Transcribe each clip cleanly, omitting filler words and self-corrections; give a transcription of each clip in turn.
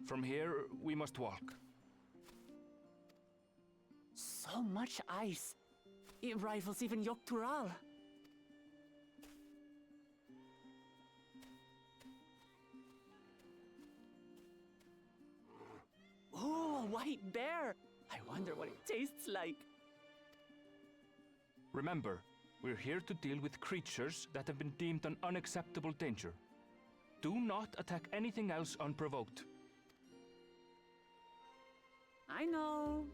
From here, we must walk. So much ice. It rivals even Yogg-Tural. Ooh, a white bear! I wonder what it tastes like. Remember, we're here to deal with creatures that have been deemed an unacceptable danger. Do not attack anything else unprovoked. I know.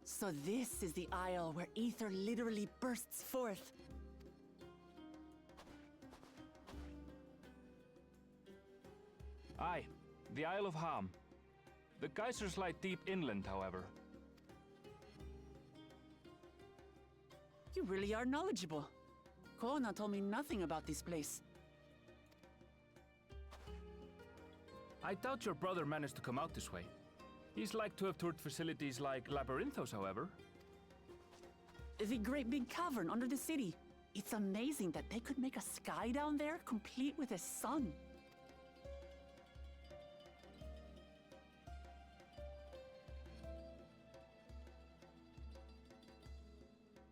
So this is the isle where ether literally bursts forth. Aye, the Isle of Ham. The geysers lie deep inland, however. You really are knowledgeable. Kona told me nothing about this place. I doubt your brother managed to come out this way. He's like to have toured facilities like Labyrinthos, however. The great big cavern under the city. It's amazing that they could make a sky down there complete with a sun.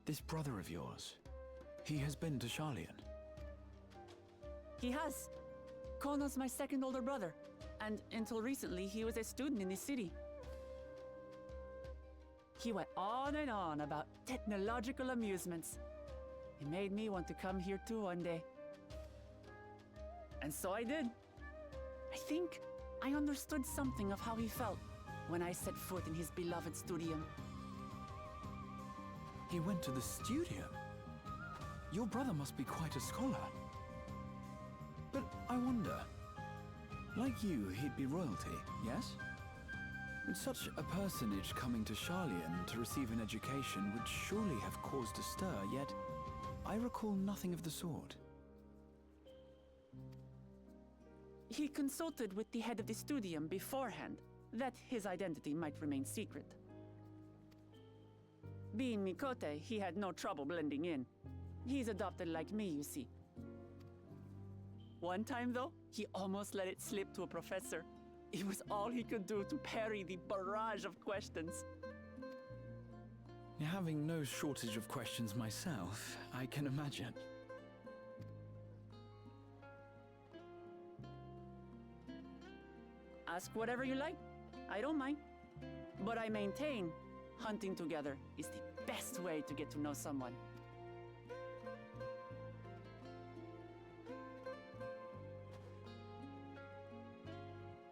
This brother of yours, he has been to Sharlayan? He has. Kono's my second older brother, and until recently he was a student in this city. He went on and on about technological amusements. It made me want to come here too one day. And so I did. I think I understood something of how he felt when I set foot in his beloved studium. He went to the studium? Your brother must be quite a scholar. But I wonder, like you, he'd be royalty, yes? And such a personage coming to Sharlayan to receive an education would surely have caused a stir, yet I recall nothing of the sort. He consulted with the head of the studium beforehand, that his identity might remain secret. Being Mikote, he had no trouble blending in. He's adopted like me, you see. One time, though, he almost let it slip to a professor. It was all he could do to parry the barrage of questions. Having no shortage of questions myself, I can imagine. Ask whatever you like. I don't mind. But I maintain hunting together is the best way to get to know someone.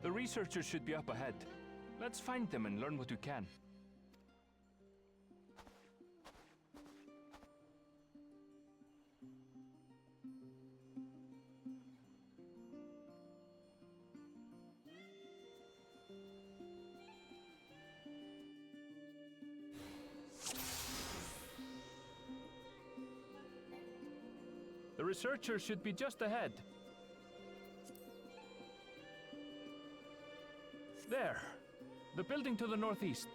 The researchers should be up ahead. Let's find them and learn what we can. The researchers should be just ahead. There. The building to the northeast.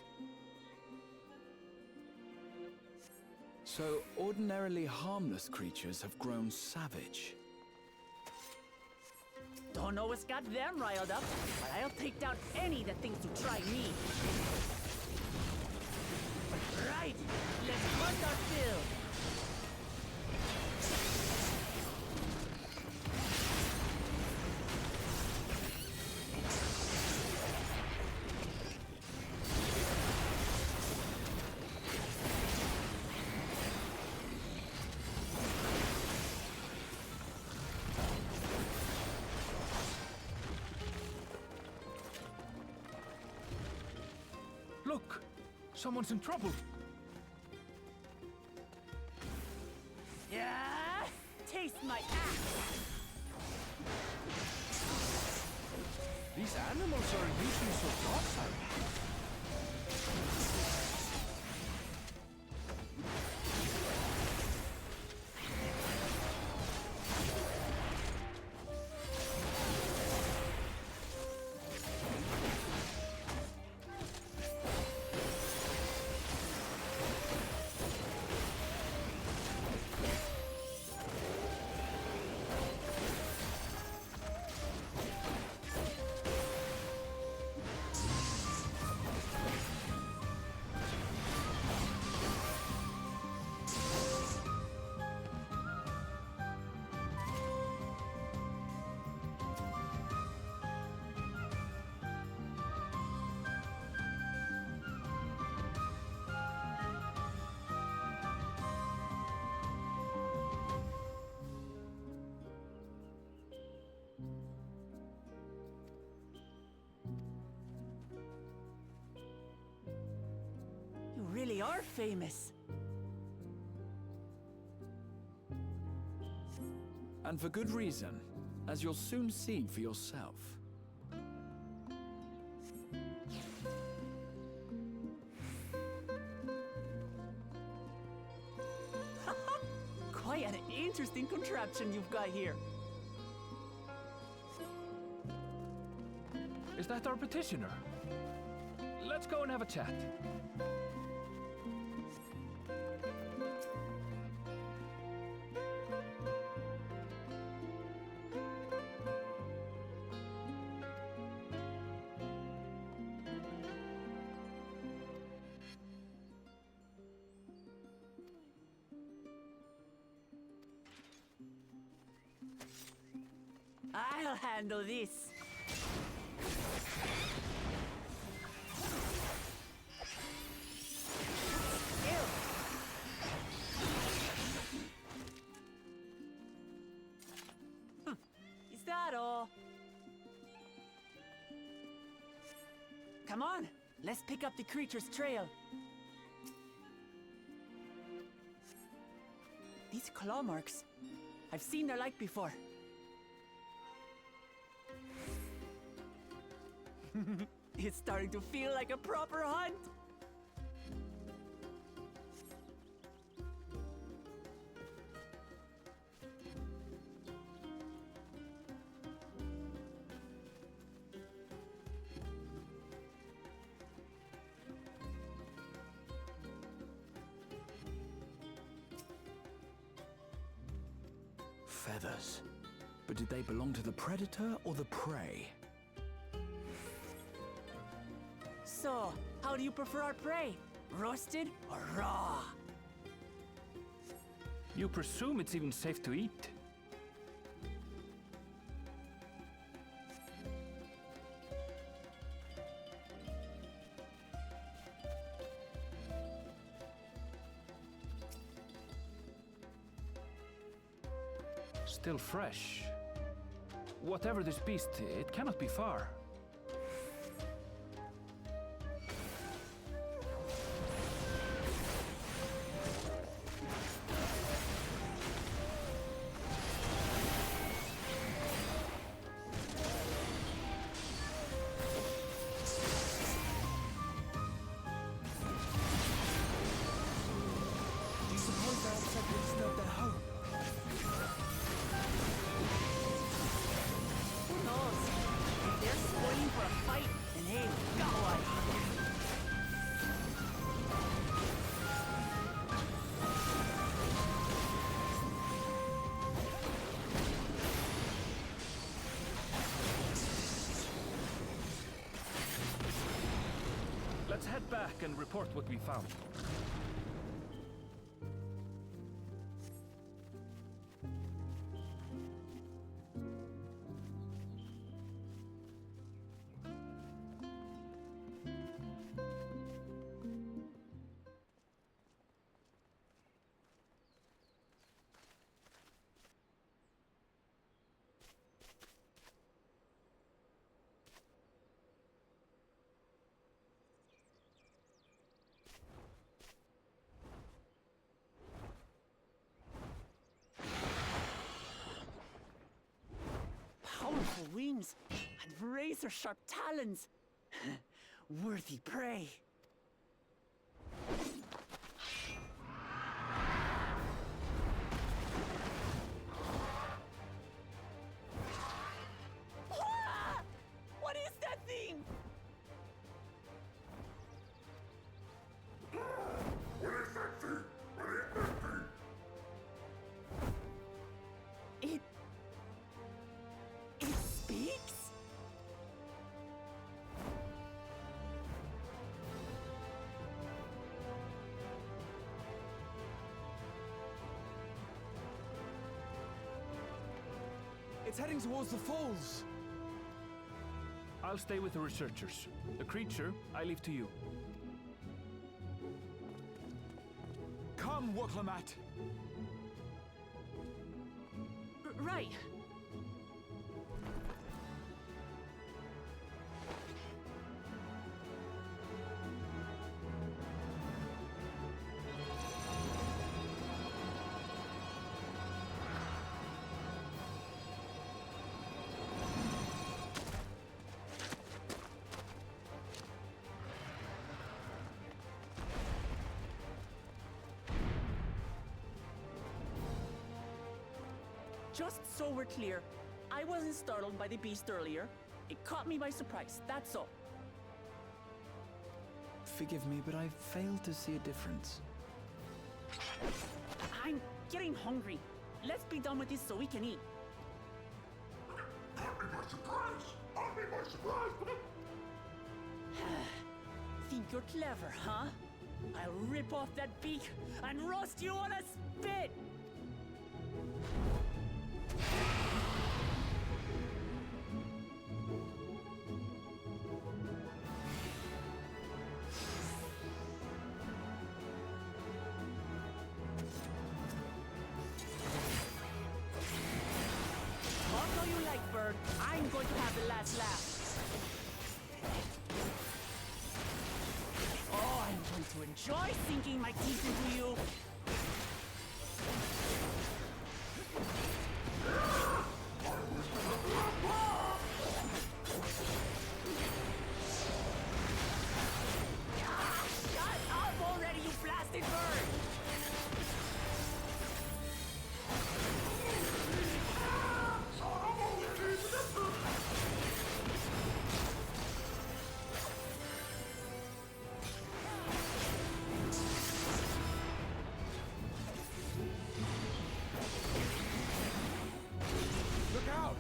So, ordinarily harmless creatures have grown savage. Don't know what's got them riled up, but I'll take down any that thinks to try me. Right, let's hunt our fill. Look! Someone's in trouble! Yeah! Taste my axe! These animals are usually so docile. They are famous. And for good reason, as you'll soon see for yourself. Quite an interesting contraption you've got here. Is that our petitioner? Let's go and have a chat. I'll handle this. Ew. Is that all? Come on, let's pick up the creature's trail. These claw marks. I've seen their like before. It's starting to feel like a proper hunt. Feathers. But did they belong to the predator or the prey? So, how do you prefer our prey? Roasted or raw? You presume it's even safe to eat? Still fresh. Whatever this beast, it cannot be far. Do you suppose they're upset we disturbed their home? Who knows? If they're spoiling for a fight, then hey, we got one. Let's head back and report what we found. Powerful wings and razor-sharp talons. Worthy prey. Ah! What is that thing? It speaks? It's heading towards the falls. I'll stay with the researchers. The creature, I leave to you. Come, Woklamat. Right. Just so we're clear, I wasn't startled by the beast earlier. It caught me by surprise, that's all. Forgive me, but I failed to see a difference. I'm getting hungry. Let's be done with this so we can eat. Caught me by surprise! Caught me by surprise! Think you're clever, huh? I'll rip off that beak and roast you on a spit! Talk all you like, bird. I'm going to have the last laugh. Oh, I'm going to enjoy sinking my teeth into you. Shut up already, you blasted bird! Look out!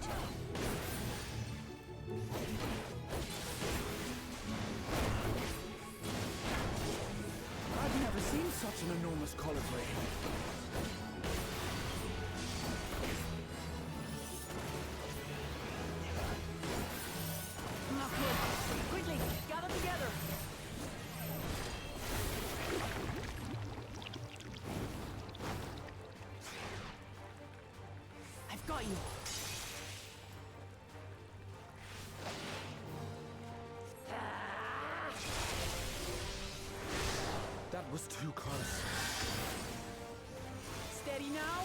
I've never seen such an enormous colibri. Not good. Quickly, gather together. I've got you. That was too close. Steady now.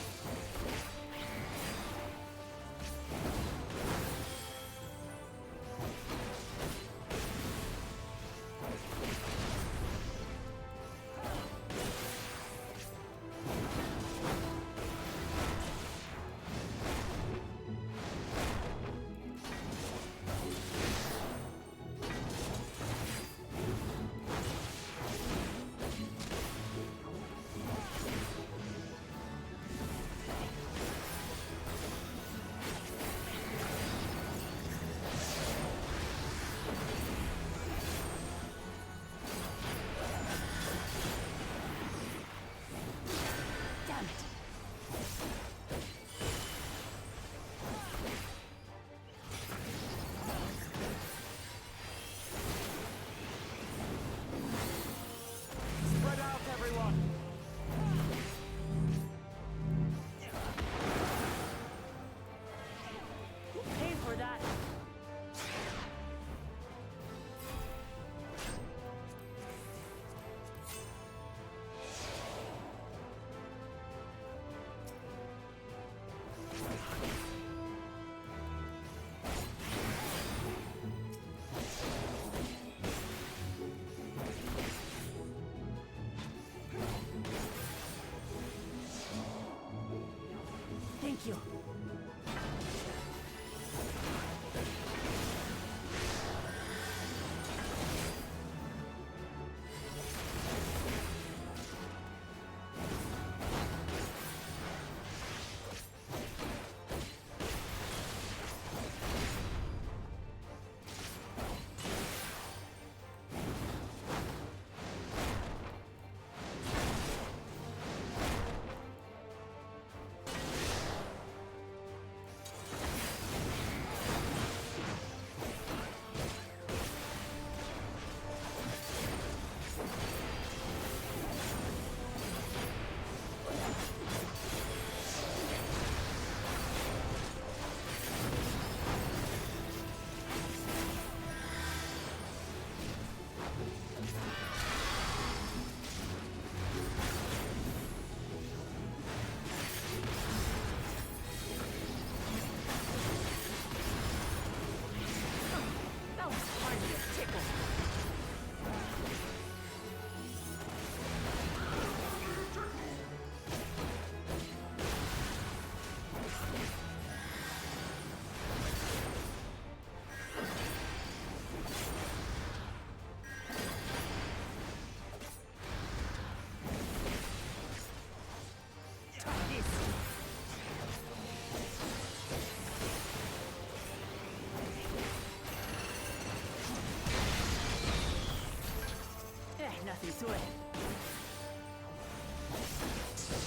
to it.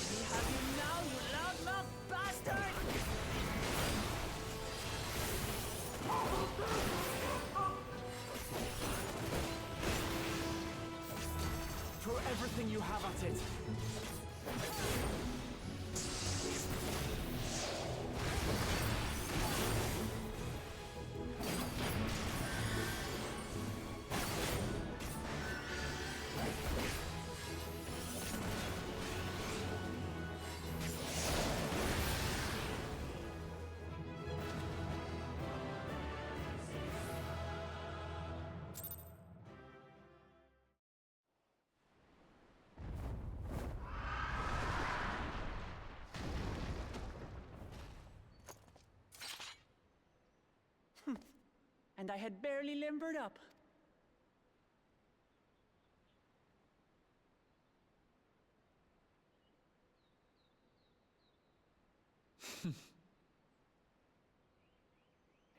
We have you now, you loudmouth bastard! Throw everything you have at it. And I had barely limbered up.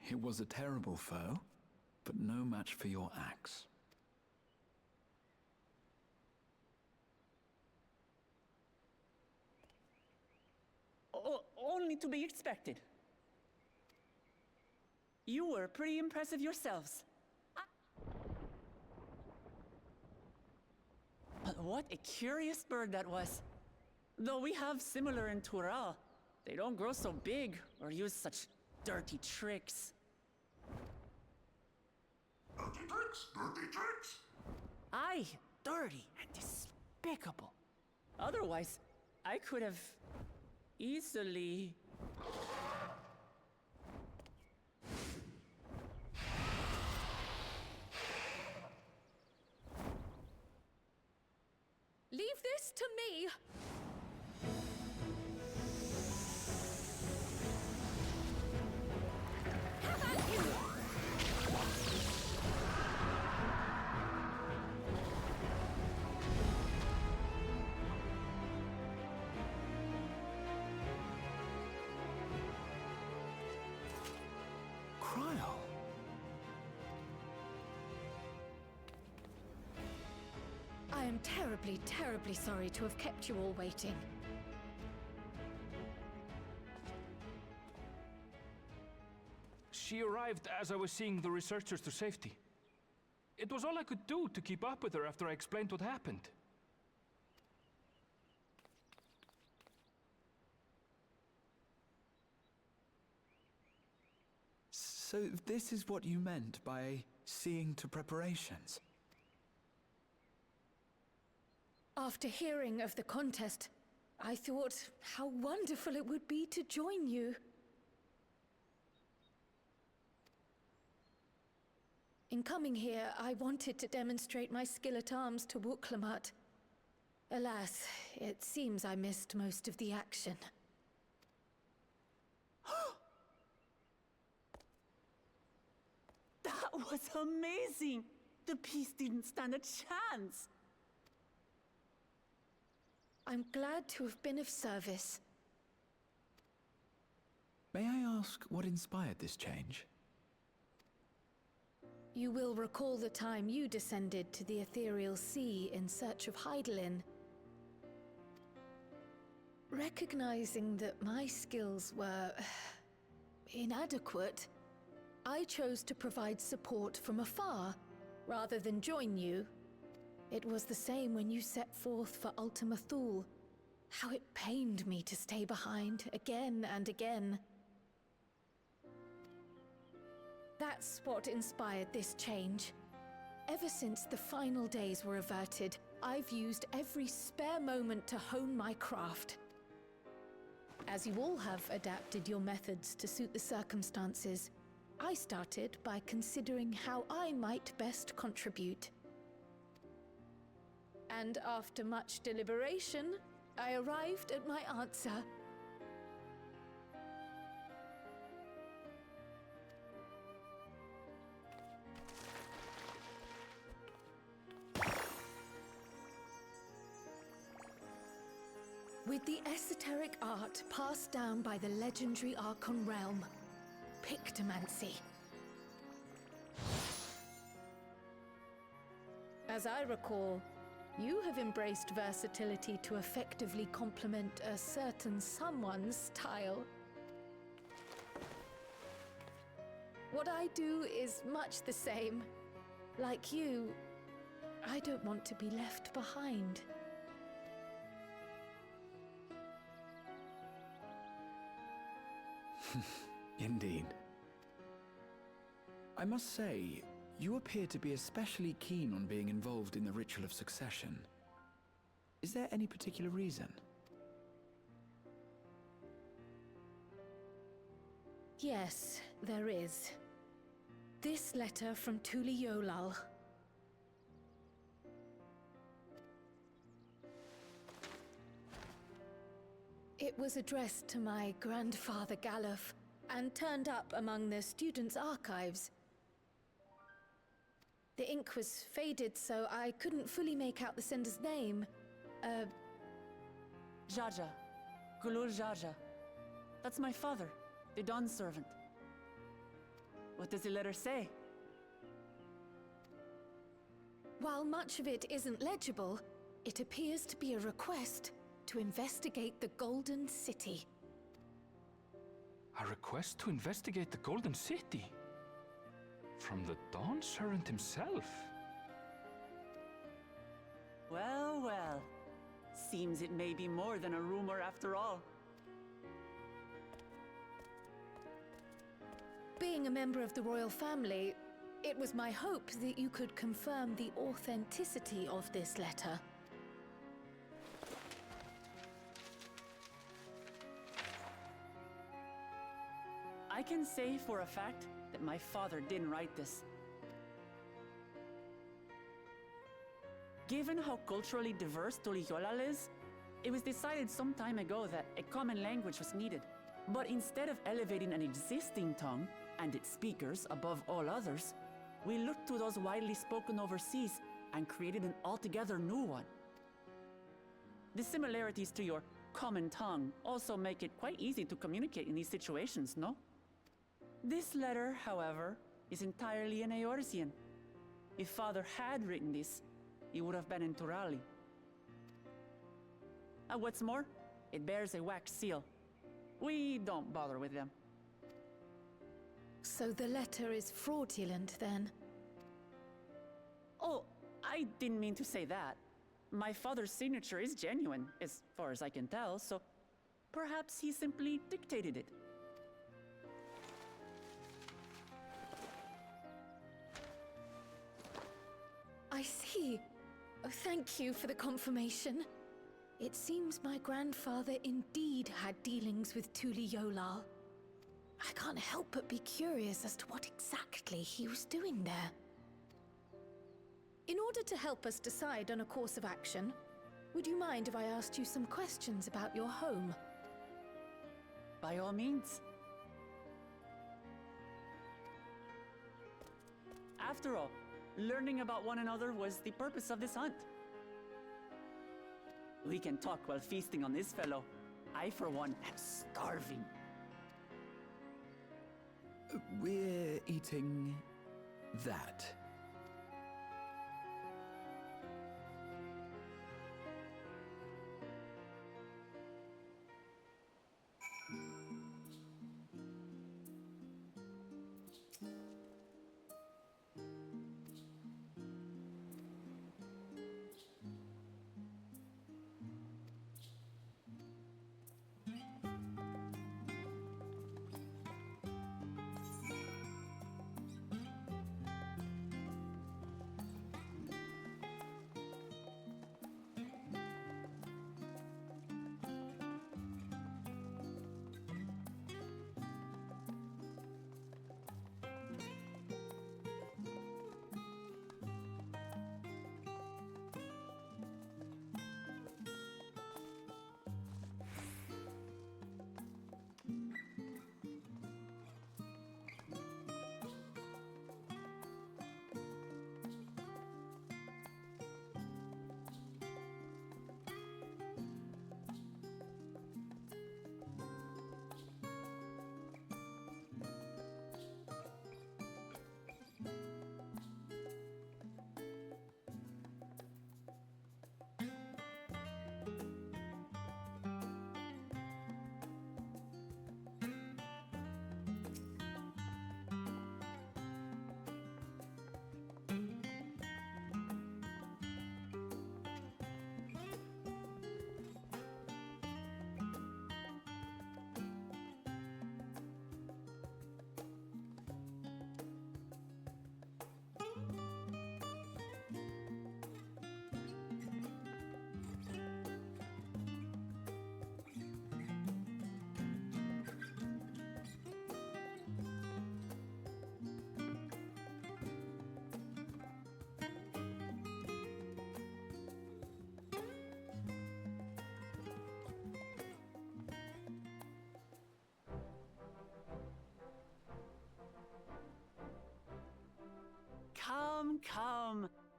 It was a terrible foe, but no match for your axe. Only to be expected. You were pretty impressive yourselves. But what a curious bird that was. Though we have similar in Tural, they don't grow so big or use such dirty tricks. Dirty tricks, dirty tricks. Aye, dirty and despicable. Otherwise, I could have easily... Leave this to me! Have at you! Cryle. I am terribly, terribly sorry to have kept you all waiting. She arrived as I was seeing the researchers to safety. It was all I could do to keep up with her after I explained what happened. So this is what you meant by seeing to preparations? After hearing of the contest, I thought how wonderful it would be to join you. In coming here, I wanted to demonstrate my skill at arms to Wuklamut. Alas, it seems I missed most of the action. That was amazing! The piece didn't stand a chance! I'm glad to have been of service. May I ask what inspired this change? You will recall the time you descended to the ethereal sea in search of Hydaelyn. Recognizing that my skills were inadequate, I chose to provide support from afar, rather than join you. It was the same when you set forth for Ultima Thule. How it pained me to stay behind, again and again. That's what inspired this change. Ever since the final days were averted, I've used every spare moment to hone my craft. As you all have adapted your methods to suit the circumstances, I started by considering how I might best contribute. And after much deliberation, I arrived at my answer. With the esoteric art passed down by the legendary Archon realm, Pictomancy. As I recall, You have embraced versatility to effectively complement a certain someone's style. What I do is much the same. Like you, I don't want to be left behind. Indeed. I must say, you appear to be especially keen on being involved in the ritual of succession. Is there any particular reason? Yes, there is. This letter from Tuli Yolal. It was addressed to my grandfather Galuf and turned up among the students' archives. The ink was faded, so I couldn't fully make out the sender's name. Jaja. Gulul Jaja. That's my father, the Dawn servant. What does the letter say? While much of it isn't legible, it appears to be a request to investigate the Golden City. A request to investigate the Golden City? From the Dawn Servant himself? Well, well. Seems it may be more than a rumor after all. Being a member of the royal family, it was my hope that you could confirm the authenticity of this letter. I can say for a fact that my father didn't write this. Given how culturally diverse Tuliyolal is, it was decided some time ago that a common language was needed. But instead of elevating an existing tongue and its speakers above all others, we looked to those widely spoken overseas and created an altogether new one. The similarities to your common tongue also make it quite easy to communicate in these situations, no? This letter, however, is entirely in Eorzean. If Father had written this, it would have been in Turali. And what's more, it bears a wax seal. We don't bother with them. So the letter is fraudulent, then? Oh, I didn't mean to say that. My father's signature is genuine, as far as I can tell, so perhaps he simply dictated it. I see. Oh, thank you for the confirmation. It seems my grandfather indeed had dealings with Tuli Yolal. I can't help but be curious as to what exactly he was doing there. In order to help us decide on a course of action, would you mind if I asked you some questions about your home? By all means. After all, learning about one another was the purpose of this hunt. We can talk while feasting on this fellow. I, for one, am starving. We're eating that.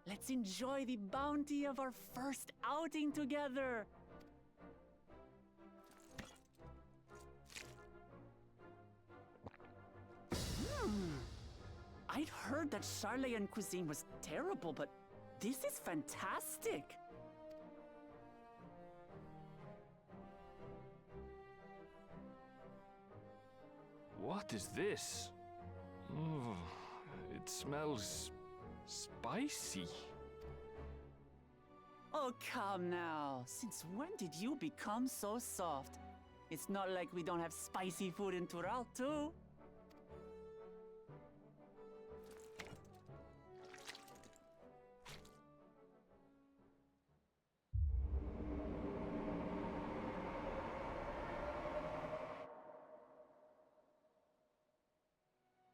Let's enjoy the bounty of our first outing together. I'd heard that Charlayan cuisine was terrible, but this is fantastic. What is this? Oh, it smells spicy. Oh, come now. Since when did you become so soft? It's not like we don't have spicy food in Tural, too.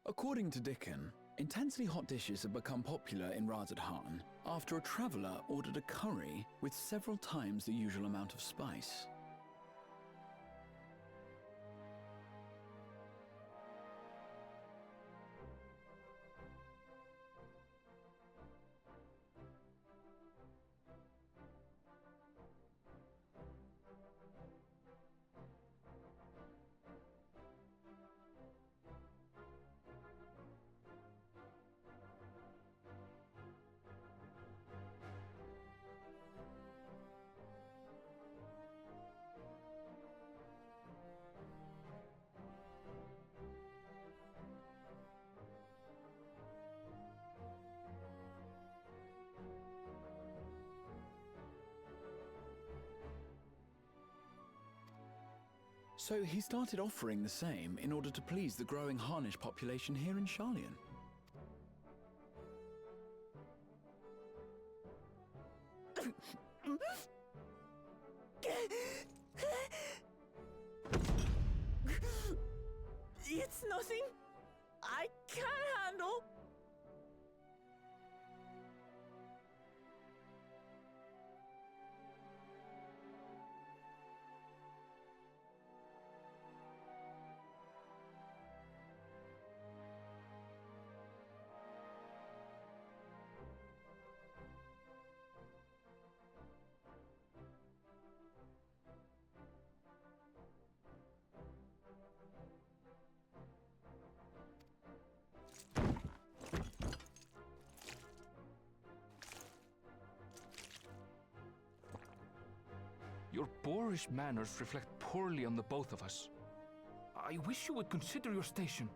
According to Dickon, intensely hot dishes have become popular in Razadhan after a traveller ordered a curry with several times the usual amount of spice. So he started offering the same in order to please the growing Harnish population here in Sharlayan. It's nothing I can't handle. Your boorish manners reflect poorly on the both of us. I wish you would consider your station.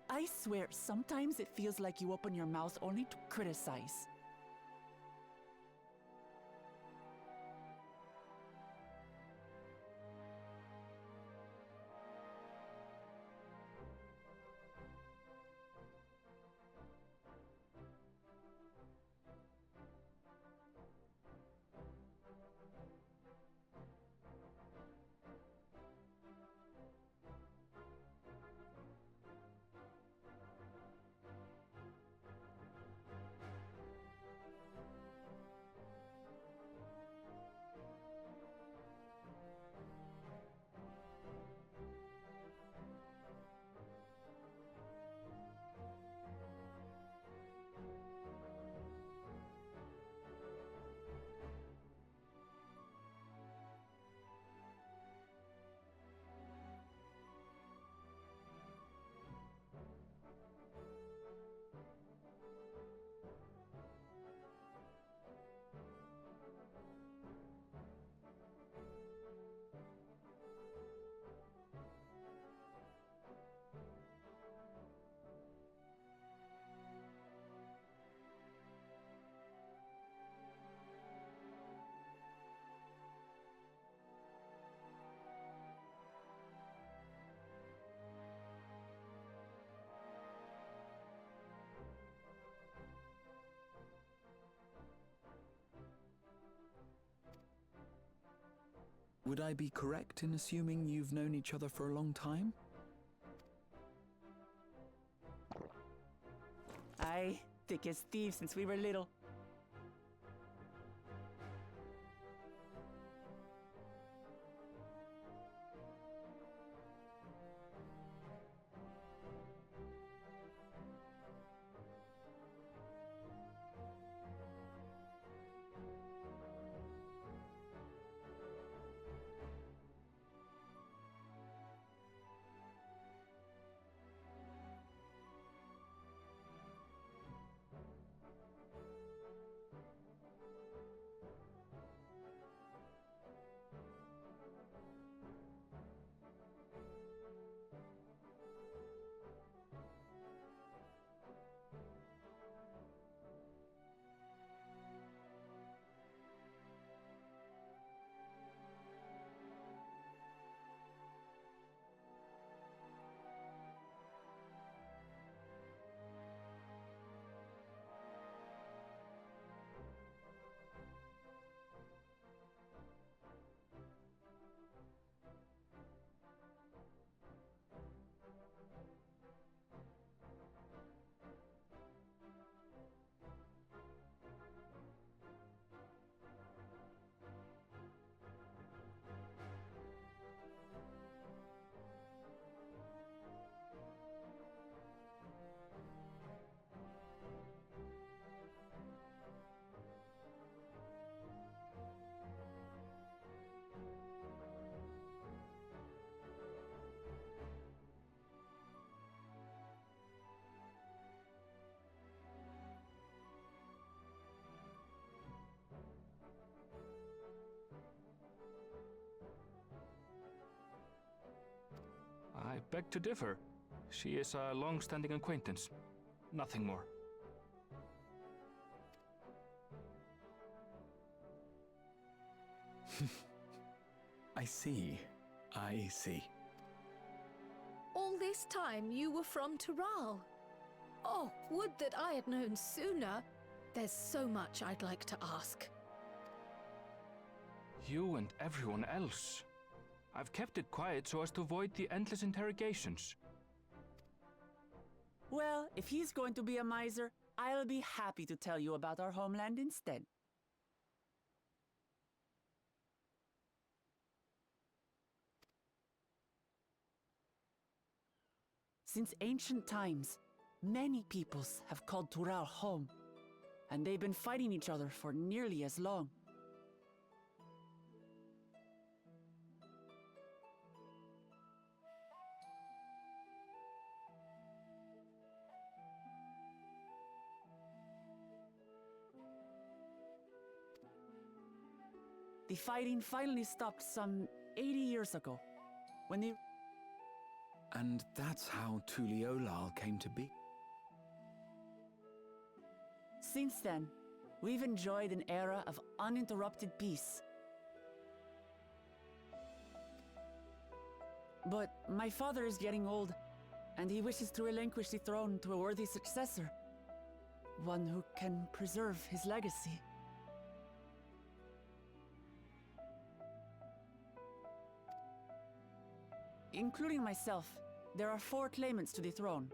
I swear, sometimes it feels like you open your mouth only to criticize. Would I be correct in assuming you've known each other for a long time? Aye, thick as thieves since we were little. I beg to differ. She is a long-standing acquaintance. Nothing more. I see. I see. All this time you were from Tural. Oh, would that I had known sooner. There's so much I'd like to ask. You and everyone else. I've kept it quiet so as to avoid the endless interrogations. Well, if he's going to be a miser, I'll be happy to tell you about our homeland instead. Since ancient times, many peoples have called Tural home, and they've been fighting each other for nearly as long. The fighting finally stopped some 80 years ago, when the... And that's how Tuliolal came to be. Since then, we've enjoyed an era of uninterrupted peace. But my father is getting old, and he wishes to relinquish the throne to a worthy successor. One who can preserve his legacy. Including myself, there are 4 claimants to the throne.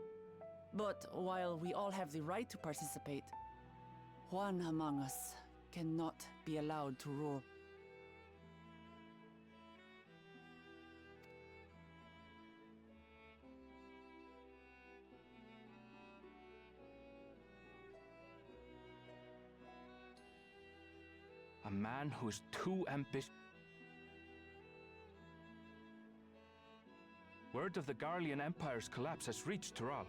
But while we all have the right to participate, one among us cannot be allowed to rule. A man who is too ambitious. Word of the Garlean Empire's collapse has reached Tural.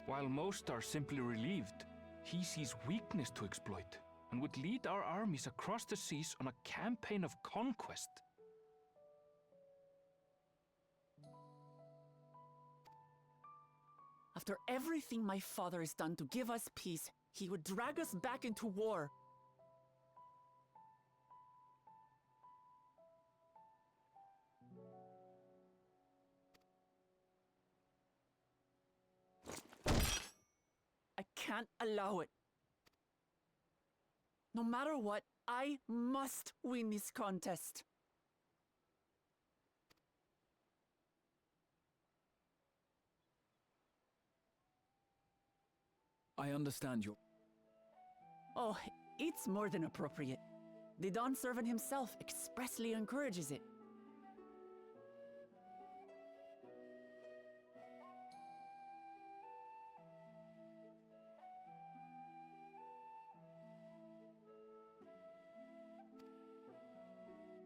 While most are simply relieved, he sees weakness to exploit and would lead our armies across the seas on a campaign of conquest. After everything my father has done to give us peace, he would drag us back into war. I can't allow it. No matter what, I must win this contest. I understand your... Oh, it's more than appropriate. The Dawn Servant himself expressly encourages it.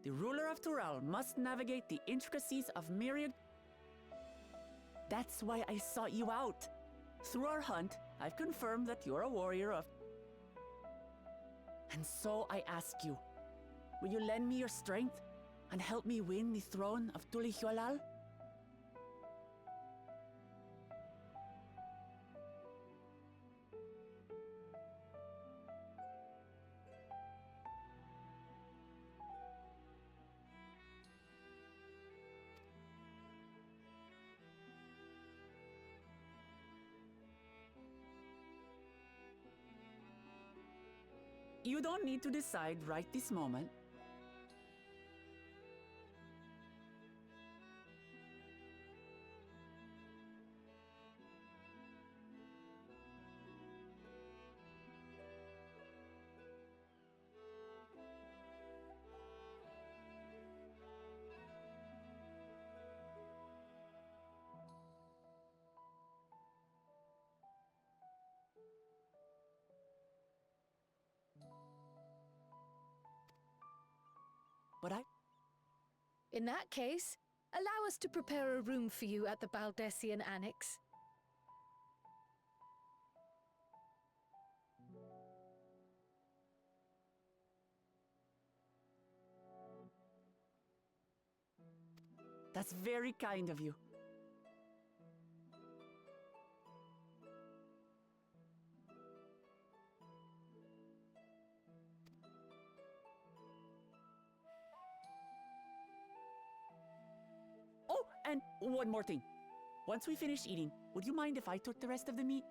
The ruler of Tural must navigate the intricacies of myriad... That's why I sought you out. Through our hunt, I've confirmed that you're a warrior of... And so I ask you, will you lend me your strength and help me win the throne of Tulihualal? You don't need to decide right this moment. But In that case, allow us to prepare a room for you at the Baldessian Annex. That's very kind of you. Oh, and one more thing. Once we finish eating, would you mind if I took the rest of the meat?